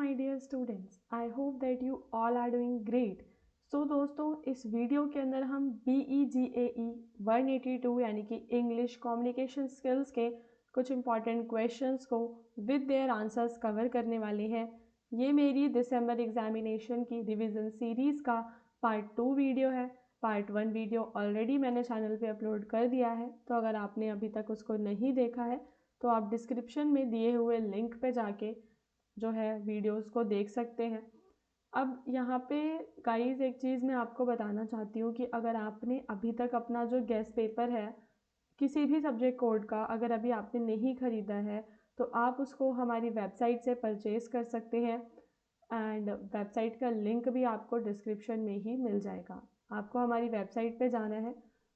my dear students, I hope that you all are doing great. So दोस्तों इस video के अंदर हम BEGAE 182 यानी कि इंग्लिश कम्युनिकेशन स्किल्स के कुछ इंपॉर्टेंट क्वेश्चंस को विद देयर आंसर्स कवर करने वाले हैं। ये मेरी दिसंबर एग्जामिनेशन की रिवीजन सीरीज़ का पार्ट 2 वीडियो है। पार्ट 1 वीडियो ऑलरेडी मैंने चैनल पे अपलोड कर दिया है, तो अगर आपने अभी तक उसको नहीं देखा है तो आप डिस्क्रिप्शन में दिए हुए लिंक पे जाके जो है वीडियोस को देख सकते हैं। अब यहाँ पे गाइस एक चीज़ मैं आपको बताना चाहती हूँ कि अगर आपने अभी तक अपना जो गेस्ट पेपर है किसी भी सब्जेक्ट कोड का अगर अभी आपने नहीं ख़रीदा है तो आप उसको हमारी वेबसाइट से परचेज़ कर सकते हैं एंड वेबसाइट का लिंक भी आपको डिस्क्रिप्शन में ही मिल जाएगा। आपको हमारी वेबसाइट पे जाना है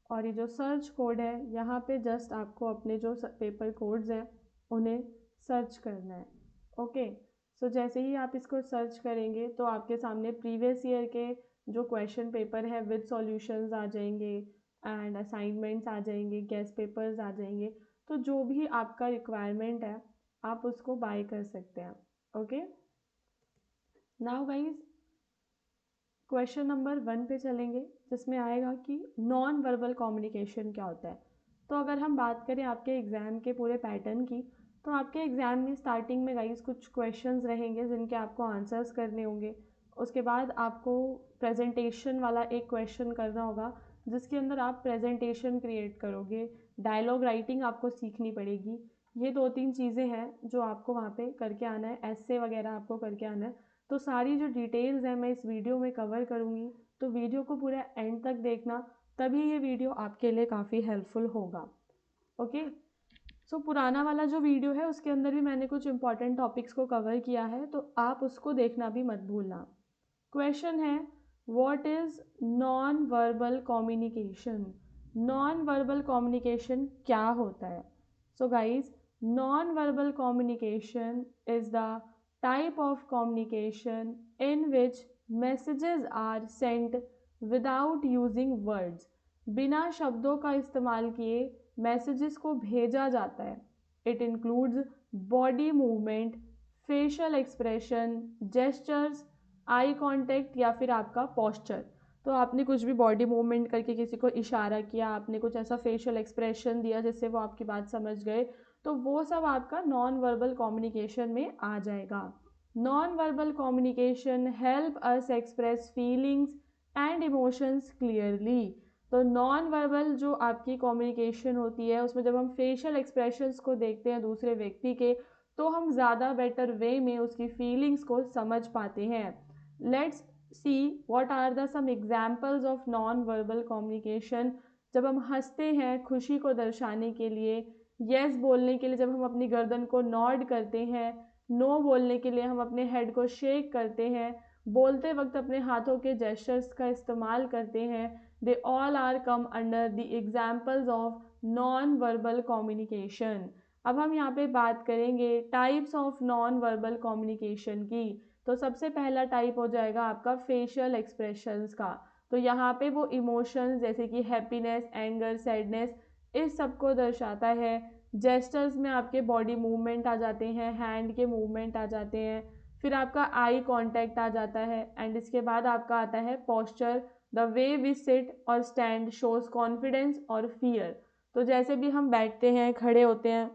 और ये जो सर्च कोड है यहाँ पे जस्ट आपको अपने जो पेपर कोड्स हैं उन्हें सर्च करना है। ओके, सो जैसे ही आप इसको सर्च करेंगे तो आपके सामने प्रीवियस ईयर के जो क्वेश्चन पेपर है विद सॉल्यूशंस आ जाएंगे एंड असाइनमेंट्स आ जाएंगे, गेस्ट पेपर्स आ जाएंगे। तो जो भी आपका रिक्वायरमेंट है आप उसको बाय कर सकते हैं। Okay, now guys question number 1 पे चलेंगे जिसमें आएगा कि नॉन वर्बल कम्युनिकेशन क्या होता है। तो अगर हम बात करें आपके एग्ज़ाम के पूरे पैटर्न की, तो आपके एग्ज़ाम में स्टार्टिंग में गाइस कुछ क्वेश्चंस रहेंगे जिनके आपको आंसर्स करने होंगे। उसके बाद आपको प्रेजेंटेशन वाला एक क्वेश्चन करना होगा जिसके अंदर आप प्रेजेंटेशन क्रिएट करोगे। डायलॉग राइटिंग आपको सीखनी पड़ेगी। ये 2-3 चीज़ें हैं जो आपको वहाँ पे करके आना है। एस्से वगैरह आपको करके आना है। तो सारी जो डिटेल्स हैं मैं इस वीडियो में कवर करूँगी, तो वीडियो को पूरा एंड तक देखना, तभी ये वीडियो आपके लिए काफ़ी हेल्पफुल होगा। ओके, सो पुराना वाला जो वीडियो है उसके अंदर भी मैंने कुछ इंपॉर्टेंट टॉपिक्स को कवर किया है, तो आप उसको देखना भी मत भूलना। क्वेश्चन है, what is non verbal communication. Non verbal communication क्या होता है? So guys, non verbal communication is the type of communication in which messages are sent without using words। बिना शब्दों का इस्तेमाल किए मैसेजेस को भेजा जाता है। It includes body movement, facial expression, gestures, eye contact या फिर आपका पोस्चर। तो आपने कुछ भी बॉडी मूवमेंट करके किसी को इशारा किया, आपने कुछ ऐसा फेशियल एक्सप्रेशन दिया जिससे वो आपकी बात समझ गए, तो वो सब आपका नॉन वर्बल कम्युनिकेशन में आ जाएगा। Non verbal communication help us express feelings and emotions clearly. तो नॉन वर्बल जो आपकी कम्युनिकेशन होती है उसमें जब हम फेशियल एक्सप्रेशंस को देखते हैं दूसरे व्यक्ति के, तो हम ज़्यादा बेटर वे में उसकी फीलिंग्स को समझ पाते हैं। Let's see what are the some examples of non verbal communication. जब हम हंसते हैं खुशी को दर्शाने के लिए, यस बोलने के लिए जब हम अपनी गर्दन को नॉड करते हैं, नो बोलने के लिए हम अपने हेड को शेक करते हैं, बोलते वक्त अपने हाथों के जेस्चर्स का इस्तेमाल करते हैं, they all are come under the examples of non verbal communication. अब हम यहाँ पे बात करेंगे types of non verbal communication की। तो सबसे पहला टाइप हो जाएगा आपका फेशियल एक्सप्रेशंस का। तो यहाँ पे वो इमोशंस जैसे कि हैप्पीनेस, एंगर, सैडनेस, इस सब को दर्शाता है। जेस्चर्स में आपके बॉडी मूवमेंट आ जाते हैं, हैंड के मूवमेंट आ जाते हैं, फिर आपका आई कांटेक्ट आ जाता है एंड इसके बाद आपका आता है posture. The way we sit और स्टैंड शोज कॉन्फिडेंस और फियर। तो जैसे भी हम बैठते हैं, खड़े होते हैं,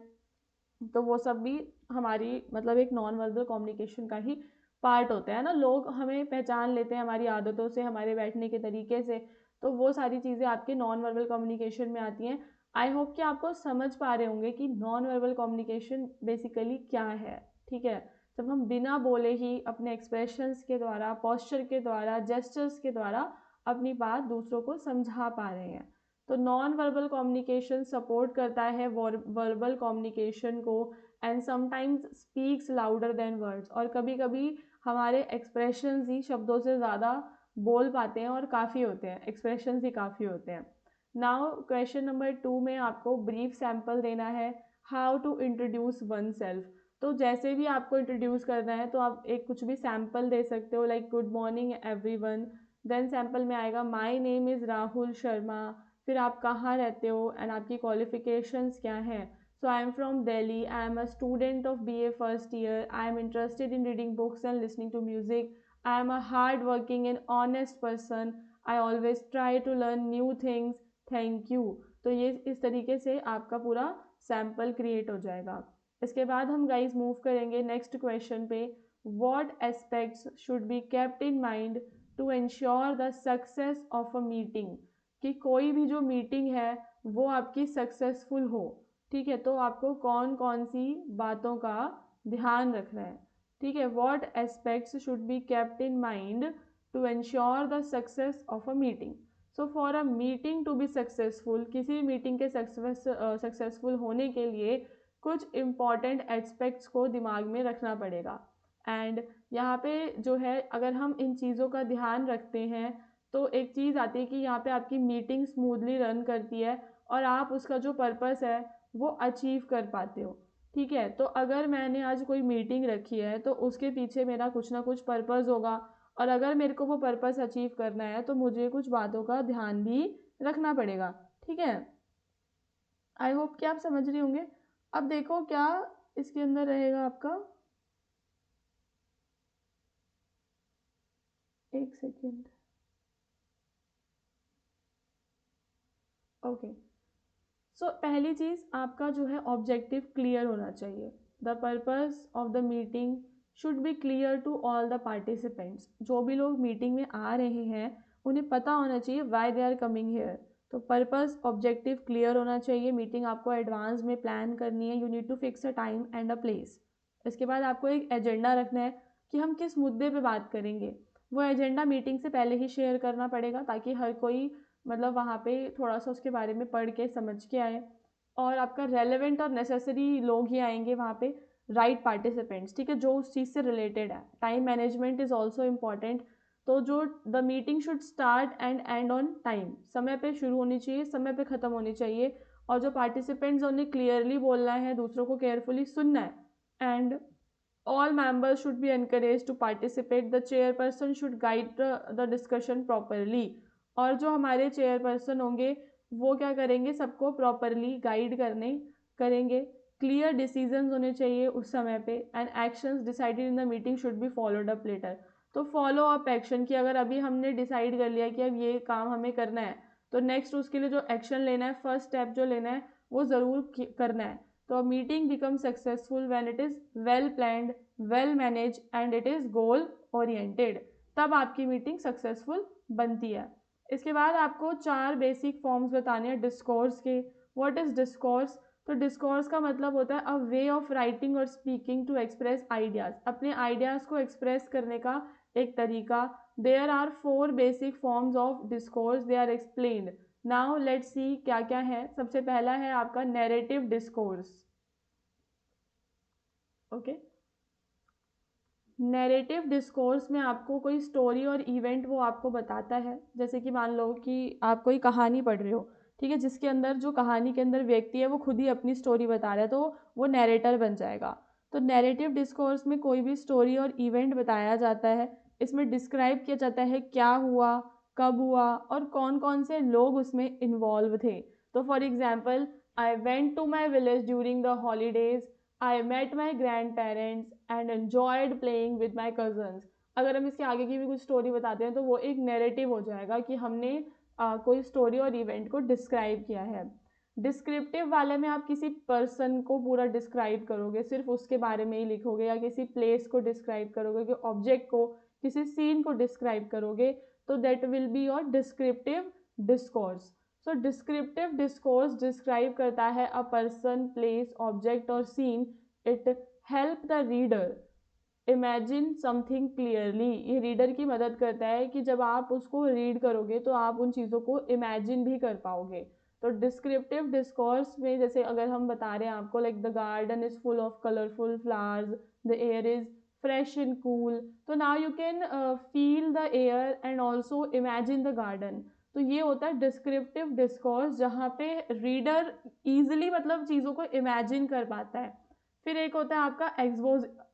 तो वो सब भी हमारी मतलब एक नॉन वर्बल कम्युनिकेशन का ही पार्ट होता है ना। लोग हमें पहचान लेते हैं हमारी आदतों से, हमारे बैठने के तरीके से, तो वो सारी चीज़ें आपके नॉन वर्बल कम्युनिकेशन में आती हैं। आई होप कि आपको समझ पा रहे होंगे कि नॉन वर्बल कम्युनिकेशन बेसिकली क्या है। ठीक है, जब हम बिना बोले ही अपने एक्सप्रेशंस के द्वारा, पोस्चर के द्वारा, जेस्चर्स के द्वारा अपनी बात दूसरों को समझा पा रहे हैं। तो नॉन वर्बल कम्युनिकेशन सपोर्ट करता है वर्बल कम्युनिकेशन को and sometimes speaks louder than words. और कभी कभी हमारे एक्सप्रेशंस ही शब्दों से ज़्यादा बोल पाते हैं और काफ़ी होते हैं, एक्सप्रेशंस ही काफ़ी होते हैं। नाउ क्वेश्चन नंबर 2 में आपको ब्रीफ सैम्पल देना है, how to introduce oneself. तो जैसे भी आपको इंट्रोड्यूस करना है तो आप एक कुछ भी सैम्पल दे सकते हो, like good morning everyone. Then sample में आएगा my name is Rahul Sharma, फिर आप कहाँ रहते हो एंड आपकी क्वालिफिकेशंस क्या हैं। So I am from Delhi. I am a student of BA first year. I am interested in reading books and listening to music. I am a hard working and honest person. I always try to learn new things. Thank you. तो ये इस तरीके से आपका पूरा sample create हो जाएगा। इसके बाद हम गाइज मूव करेंगे नेक्स्ट क्वेश्चन पे। What aspects should be kept in mind to ensure the success of a meeting? कि कोई भी जो मीटिंग है वो आपकी सक्सेसफुल हो। ठीक है, तो आपको कौन कौन सी बातों का ध्यान रखना है। ठीक है, what aspects should be kept in mind to ensure the success of a meeting. So for a meeting to be successful, किसी भी मीटिंग के सक्सेसफुल होने के लिए कुछ इम्पॉर्टेंट एस्पेक्ट्स को दिमाग में रखना पड़ेगा। एंड यहाँ पे जो है अगर हम इन चीज़ों का ध्यान रखते हैं तो एक चीज़ आती है कि यहाँ पे आपकी मीटिंग स्मूथली रन करती है और आप उसका जो पर्पस है वो अचीव कर पाते हो। ठीक है, तो अगर मैंने आज कोई मीटिंग रखी है तो उसके पीछे मेरा कुछ ना कुछ पर्पस होगा और अगर मेरे को वो पर्पस अचीव करना है तो मुझे कुछ बातों का ध्यान भी रखना पड़ेगा। ठीक है, आई होप कि आप समझ रहे होंगे। अब देखो क्या इसके अंदर रहेगा आपका, एक सेकेंड। ओके, सो पहली चीज़ आपका जो है ऑब्जेक्टिव क्लियर होना चाहिए। The purpose of the meeting should be clear to all the participants. जो भी लोग मीटिंग में आ रहे हैं उन्हें पता होना चाहिए why they are coming here. तो पर्पस ऑब्जेक्टिव क्लियर होना चाहिए। मीटिंग आपको एडवांस में प्लान करनी है। You need to fix a time and a place. इसके बाद आपको एक एजेंडा रखना है कि हम किस मुद्दे पे बात करेंगे। वो एजेंडा मीटिंग से पहले ही शेयर करना पड़ेगा ताकि हर कोई मतलब वहाँ पे थोड़ा सा उसके बारे में पढ़ के समझ के आए। और आपका रेलेवेंट और नेसेसरी लोग ही आएंगे वहाँ पे, राइट पार्टिसिपेंट्स। ठीक है, जो उस चीज़ से रिलेटेड है। Time management is also important. तो जो the meeting should start and and on time, समय पे शुरू होनी चाहिए, समय पे ख़त्म होनी चाहिए। और जो पार्टिसिपेंट्स उन्हें क्लियरली बोलना है, दूसरों को केयरफुली सुनना है। And all members should be encouraged to participate. The chairperson should guide the discussion properly. और जो हमारे चेयरपर्सन होंगे वो क्या करेंगे, सबको प्रॉपरली गाइड करेंगे। क्लियर डिसीजंस होने चाहिए उस समय पे। And actions decided in the meeting should be followed up later. तो फॉलो अप एक्शन की अगर अभी हमने डिसाइड कर लिया कि अब ये काम हमें करना है तो नेक्स्ट उसके लिए जो एक्शन लेना है, फर्स्ट स्टेप जो लेना है वो ज़रूर करना है। तो meeting become successful when it is well planned, well manage and it is goal oriented. तब आपकी मीटिंग सक्सेसफुल बनती है। इसके बाद आपको 4 बेसिक फॉर्म्स बताने हैं डिस्कोर्स के। What is discourse? तो डिस्कोर्स का मतलब होता है अ वे ऑफ राइटिंग और स्पीकिंग टू एक्सप्रेस आइडियाज़। अपने आइडियाज़ को एक्सप्रेस करने का एक तरीका। There are 4 basic forms of discourse, they are explained. Now let's see क्या क्या है। सबसे पहला है आपका narrative discourse. Okay, narrative discourse में आपको कोई स्टोरी और इवेंट वो आपको बताता है। जैसे कि मान लो कि आप कोई कहानी पढ़ रहे हो, ठीक है, जिसके अंदर जो कहानी के अंदर व्यक्ति है वो खुद ही अपनी स्टोरी बता रहा है तो वो नैरेटर बन जाएगा। तो नैरेटिव डिस्कोर्स में कोई भी स्टोरी और इवेंट बताया जाता है। इसमें डिस्क्राइब किया जाता है क्या हुआ, कब हुआ और कौन कौन से लोग उसमें इन्वॉल्व थे। तो for example, I went to my village during the holidays, I met my grandparents and enjoyed playing with my cousins। अगर हम इसके आगे की भी कुछ स्टोरी बताते हैं तो वो एक नैरेटिव हो जाएगा कि हमने कोई स्टोरी और इवेंट को डिस्क्राइब किया है। डिस्क्रिप्टिव वाले में आप किसी पर्सन को पूरा डिस्क्राइब करोगे, सिर्फ उसके बारे में ही लिखोगे, या किसी प्लेस को डिस्क्राइब करोगे, कि ऑब्जेक्ट को, किसी सीन को डिस्क्राइब करोगे, तो that will be your descriptive discourse. So descriptive discourse describe करता है अ पर्सन, प्लेस, ऑब्जेक्ट और scene. It help the reader imagine something clearly. ये रीडर की मदद करता है कि जब आप उसको रीड करोगे तो आप उन चीज़ों को इमेजिन भी कर पाओगे। तो डिस्क्रिप्टिव डिस्कोर्स में जैसे अगर हम बता रहे हैं आपको, like the garden is full of colourful flowers, the air is fresh and cool, तो now you can feel the air and also imagine the garden. तो ये होता है डिस्क्रिप्टिव डिस्कोर्स जहाँ पे रीडर ईजिली मतलब चीज़ों को इमेजिन कर पाता है। फिर एक होता है आपका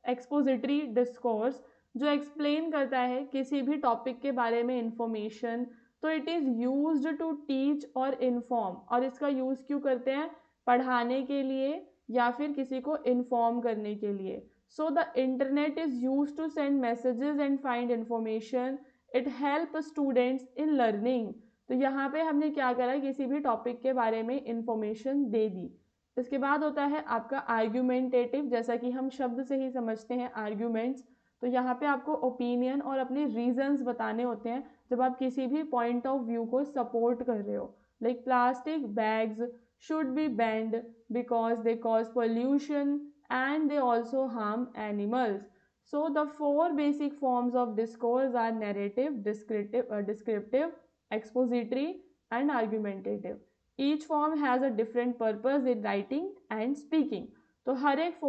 एक्सपोजिटरी डिस्कोर्स जो एक्सप्लेन करता है किसी भी टॉपिक के बारे में इंफॉर्मेशन। तो it is used to teach और इन्फॉर्म। और इसका यूज़ क्यों करते हैं? पढ़ाने के लिए या फिर किसी को इन्फॉर्म करने के लिए। So the internet is use to send messages and find information. It help students in learning. तो यहाँ पे हमने क्या करा, किसी भी टॉपिक के बारे में इंफॉर्मेशन दे दी। इसके बाद होता है आपका आर्ग्यूमेंटेटिव, जैसा कि हम शब्द से ही समझते हैं आर्ग्यूमेंट्स। तो यहाँ पे आपको ओपिनियन और अपने रीजंस बताने होते हैं जब आप किसी भी पॉइंट ऑफ व्यू को सपोर्ट कर रहे हो। Like plastic bags should be band because they cause pollution and they also harm animals. So the four basic forms of discourse are narrative, descriptive, expository, and argumentative. Each form has a different purpose in writing and speaking. तो हर एक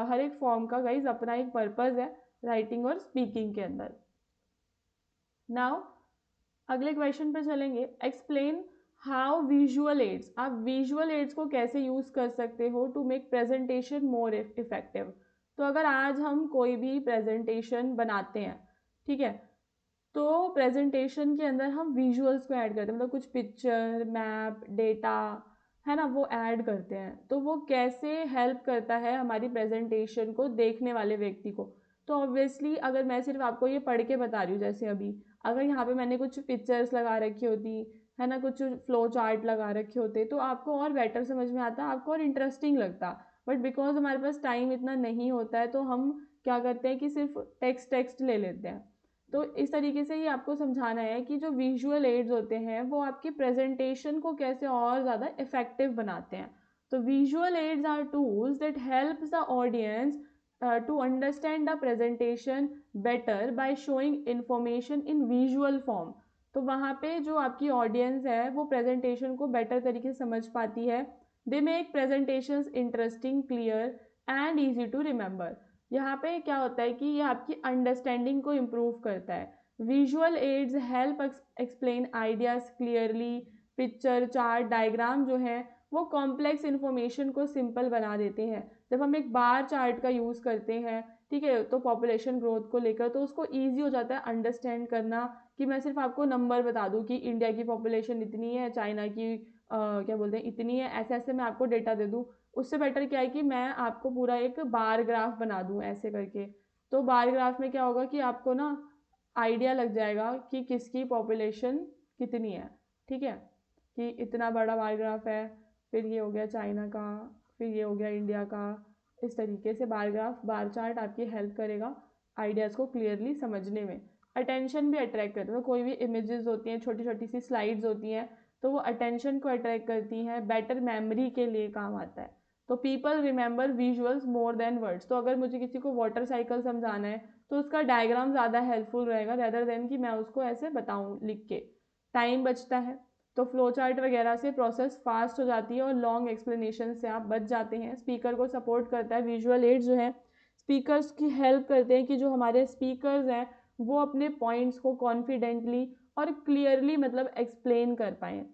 हर एक form का guys अपना एक purpose है writing और speaking के अंदर। नाउ अगले क्वेश्चन पे चलेंगे। एक्सप्लेन हाउ विजुअल एड्स, आप विजुअल एड्स को कैसे यूज कर सकते हो to make presentation more effective. तो अगर आज हम कोई भी प्रेजेंटेशन बनाते हैं, ठीक है, तो प्रेजेंटेशन के अंदर हम विजुअल्स को ऐड करते हैं, मतलब कुछ पिक्चर, मैप, डेटा है ना, वो ऐड करते हैं। तो वो कैसे हेल्प करता है हमारी प्रेजेंटेशन को देखने वाले व्यक्ति को। तो ऑब्वियसली अगर मैं सिर्फ आपको ये पढ़ के बता रही हूँ, जैसे अभी अगर यहाँ पे मैंने कुछ पिक्चर्स लगा रखी होती है ना, कुछ फ्लो चार्ट लगा रखे होते, तो आपको और बेटर समझ में आता, आपको और इंटरेस्टिंग लगता। बट बिकॉज हमारे पास टाइम इतना नहीं होता है, तो हम क्या करते हैं कि सिर्फ टेक्स्ट ले लेते हैं। तो इस तरीके से ही आपको समझाना है कि जो विजुअल एड्स होते हैं वो आपकी प्रेजेंटेशन को कैसे और ज़्यादा इफेक्टिव बनाते हैं। तो visual aids are tools that helps the audience to understand the presentation better by showing information in visual form। तो वहाँ पे जो आपकी ऑडियंस है वो प्रेजेंटेशन को बेटर तरीके से समझ पाती है। They make presentations interesting, clear and easy to remember. यहाँ पे क्या होता है कि ये आपकी अंडरस्टैंडिंग को इम्प्रूव करता है। Visual aids help explain ideas clearly. Picture, chart, diagram जो है वो कॉम्प्लेक्स इन्फॉर्मेशन को सिंपल बना देते हैं। जब हम एक बार चार्ट का यूज़ करते हैं, ठीक है, तो पॉपुलेशन ग्रोथ को लेकर, तो उसको ईजी हो जाता है अंडरस्टैंड करना कि मैं सिर्फ आपको नंबर बता दूं कि इंडिया की पॉपुलेशन इतनी है, चाइना की क्या बोलते हैं इतनी है, ऐसे ऐसे मैं आपको डेटा दे दूं। उससे बेटर क्या है कि मैं आपको पूरा एक बार ग्राफ बना दूं ऐसे करके। तो बार ग्राफ में क्या होगा कि आपको ना आइडिया लग जाएगा कि किसकी पॉपुलेशन कितनी है, ठीक है, कि इतना बड़ा बार ग्राफ है, फिर ये हो गया चाइना का, फिर ये हो गया इंडिया का। इस तरीके से बार ग्राफ, बार चार्ट आपकी हेल्प करेगा आइडियाज़ को क्लियरली समझने में। अटेंशन भी अट्रैक्ट करता है, तो कोई भी इमेजेस होती हैं, छोटी छोटी सी स्लाइड्स होती हैं, तो वो अटेंशन को अट्रैक्ट करती हैं, बेटर मेमोरी के लिए काम आता है। तो people remember visuals more than words. तो अगर मुझे किसी को वाटर साइकिल समझाना है तो उसका डायग्राम ज़्यादा हेल्पफुल रहेगा रेदर देन कि मैं उसको ऐसे बताऊँ लिख के। टाइम बचता है, तो फ्लो चार्ट वगैरह से प्रोसेस फास्ट हो जाती है और लॉन्ग एक्सप्लेनेशन से आप बच जाते हैं। स्पीकर को सपोर्ट करता है विजुअल एड्स जो है, स्पीकर्स की हेल्प करते हैं कि जो हमारे स्पीकर्स हैं वो अपने पॉइंट्स को कॉन्फिडेंटली और क्लियरली मतलब एक्सप्लेन कर पाएँ।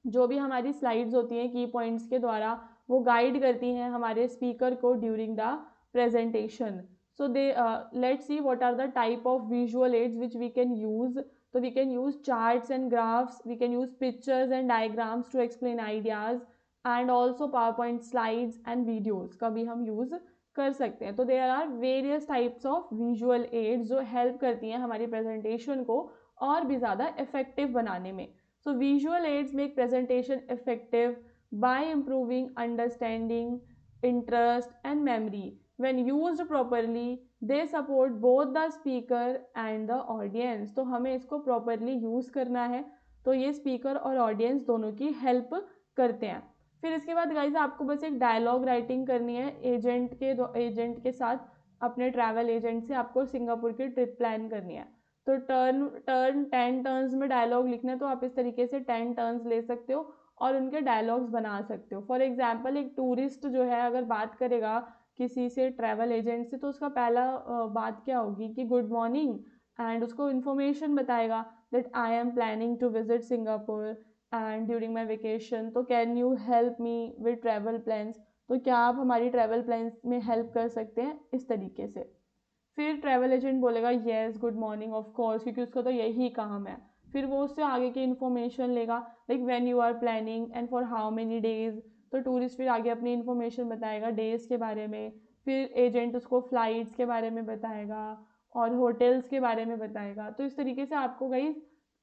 जो भी हमारी स्लाइड्स होती हैं की पॉइंट्स के द्वारा, वो गाइड करती हैं हमारे स्पीकर को during the presentation. So they let's see what are the type of visual aids which we can use. तो we can use charts and graphs, we can use pictures and diagrams to explain ideas, and also PowerPoint slides and videos का भी हम use कर सकते हैं। तो there are various types of visual aids जो help करती हैं हमारी प्रेजेंटेशन को और भी ज़्यादा इफेक्टिव बनाने में। So visual aids make presentation effective by improving understanding, interest and memory. When used properly, they support both the speaker and the audience. तो हमें इसको properly use करना है, तो ये speaker और audience दोनों की help करते हैं। फिर इसके बाद गाइज आपको बस एक डायलॉग राइटिंग करनी है एजेंट के साथ, अपने ट्रैवल एजेंट से आपको सिंगापुर की ट्रिप प्लान करनी है। तो 10 टर्न्स में डायलॉग लिखना है, तो आप इस तरीके से 10 टर्न्स ले सकते हो और उनके डायलॉग्स बना सकते हो। फॉर एग्जाम्पल एक टूरिस्ट जो है अगर बात करेगा किसी से, ट्रैवल एजेंट से, तो उसका पहला बात क्या होगी कि गुड मॉर्निंग, एंड उसको इन्फॉर्मेशन बताएगा that I am planning to visit Singapore and during my vacation, तो can you help me with travel plans, तो क्या आप हमारी ट्रैवल प्लान्स में हेल्प कर सकते हैं, इस तरीके से। फिर ट्रैवल एजेंट बोलेगा yes good morning of course, क्योंकि उसका तो यही काम है। फिर वो उससे आगे की इन्फॉर्मेशन लेगा, like when you are planning and for how many days, तो टूरिस्ट फिर आगे अपनी इन्फॉर्मेशन बताएगा डेज के बारे में, फिर एजेंट उसको फ्लाइट्स के बारे में बताएगा और होटल्स के बारे में बताएगा। तो इस तरीके से आपको गाइस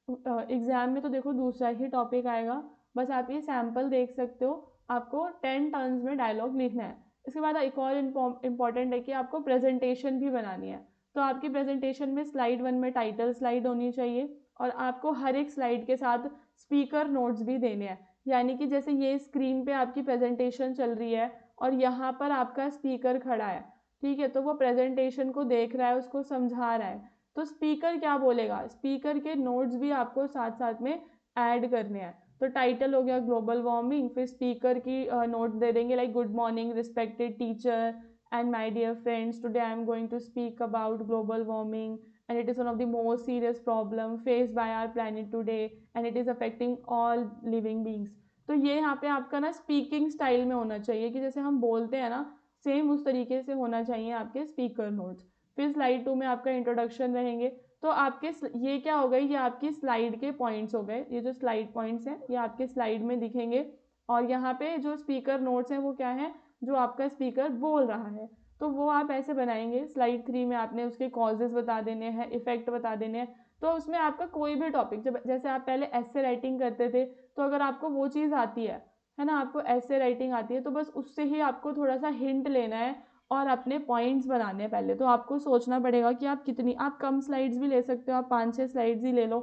एग्ज़ाम में तो देखो दूसरा ही टॉपिक आएगा, बस आप ये सैम्पल देख सकते हो। आपको 10 टर्न्स में डायलॉग लिखना है। इसके बाद एक और इम्पॉर्टेंट है कि आपको प्रेजेंटेशन भी बनानी है। तो आपकी प्रेजेंटेशन में स्लाइड 1 में टाइटल स्लाइड होनी चाहिए और आपको हर एक स्लाइड के साथ स्पीकर नोट्स भी देने हैं। यानी कि जैसे ये स्क्रीन पे आपकी प्रेजेंटेशन चल रही है और यहाँ पर आपका स्पीकर खड़ा है, ठीक है, तो वो प्रेजेंटेशन को देख रहा है, उसको समझा रहा है, तो स्पीकर क्या बोलेगा, स्पीकर के नोट्स भी आपको साथ साथ में ऐड करने हैं। तो टाइटल हो गया ग्लोबल वार्मिंग, फिर स्पीकर की नोट दे देंगे like good morning respected teacher and my dear friends, today I am going to speak about global warming and it is one of the most serious problem faced by our planet today and it is affecting all living beings। तो ये यहाँ पे आपका ना speaking style में होना चाहिए कि जैसे हम बोलते हैं ना, सेम उस तरीके से होना चाहिए आपके स्पीकर नोट्स। फिर स्लाइड 2 में आपका इंट्रोडक्शन रहेंगे। तो आपके ये क्या हो गई, ये आपकी स्लाइड के पॉइंट्स हो गए, ये जो स्लाइड पॉइंट्स हैं ये आपके स्लाइड में दिखेंगे और यहाँ पे जो स्पीकर नोट्स हैं वो क्या है, जो आपका स्पीकर बोल रहा है। तो वो आप ऐसे बनाएंगे। स्लाइड 3 में आपने उसके कॉजेज बता देने हैं, इफेक्ट बता देने हैं। तो उसमें आपका कोई भी टॉपिक, जब जैसे आप पहले ऐसे राइटिंग करते थे, तो अगर आपको वो चीज़ आती है ना, आपको ऐसे राइटिंग आती है, तो बस उससे ही आपको थोड़ा सा हिंट लेना है और अपने पॉइंट्स बनाने हैं। पहले तो आपको सोचना पड़ेगा कि आप कितनी, आप कम स्लाइड्स भी ले सकते हो, आप 5-6 स्लाइड्स ही ले लो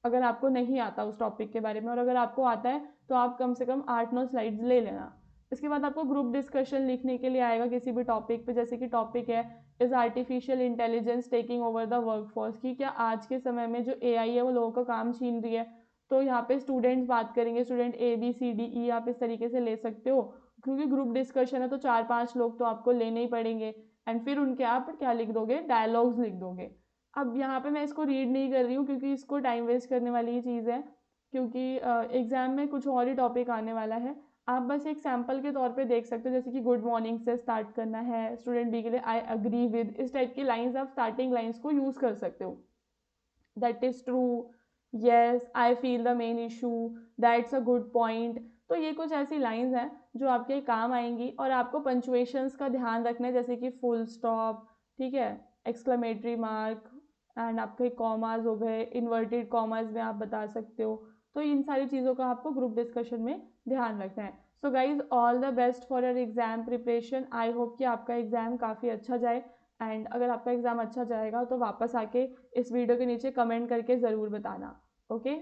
अगर आपको नहीं आता उस टॉपिक के बारे में, और अगर आपको आता है तो आप कम से कम 8-9 स्लाइड्स ले लेना। इसके बाद आपको ग्रुप डिस्कशन लिखने के लिए आएगा किसी भी टॉपिक पे, जैसे कि टॉपिक है is artificial intelligence taking over the workforce, कि क्या आज के समय में जो एआई है वो लोगों का काम छीन रही है। तो यहाँ पे स्टूडेंट्स बात करेंगे, स्टूडेंट ABCDE आप इस तरीके से ले सकते हो, क्योंकि ग्रुप डिस्कशन है तो 4-5 लोग तो आपको लेने ही पड़ेंगे। एंड फिर उनके आप क्या लिख दोगे, डायलॉग्स लिख दोगे। अब यहाँ पे मैं इसको रीड नहीं कर रही हूँ क्योंकि इसको टाइम वेस्ट करने वाली ही चीज़ है, क्योंकि एग्जाम में कुछ और ही टॉपिक आने वाला है। आप बस एक सैम्पल के तौर पे देख सकते हो, जैसे कि गुड मॉर्निंग से स्टार्ट करना है, स्टूडेंट बी के लिए आई अग्री विद, इस टाइप की लाइंस आप स्टार्टिंग लाइंस को यूज़ कर सकते हो। That is true, yes, I feel the main issue, that's a good point. तो ये कुछ ऐसी लाइंस हैं जो आपके काम आएंगी। और आपको पंचुएशंस का ध्यान रखना है, जैसे कि फुल स्टॉप, ठीक है, एक्सक्लेमेटरी मार्क एंड आपके कॉमाज हो गए, इन्वर्टेड कॉमाज में आप बता सकते हो। तो इन सारी चीज़ों का आपको ग्रुप डिस्कशन में ध्यान रखना है। So guys all the best for your exam preparation. I hope कि आपका एग्जाम काफ़ी अच्छा जाए। एंड अगर आपका एग्ज़ाम अच्छा जाएगा तो वापस आके इस वीडियो के नीचे कमेंट करके ज़रूर बताना। ओके।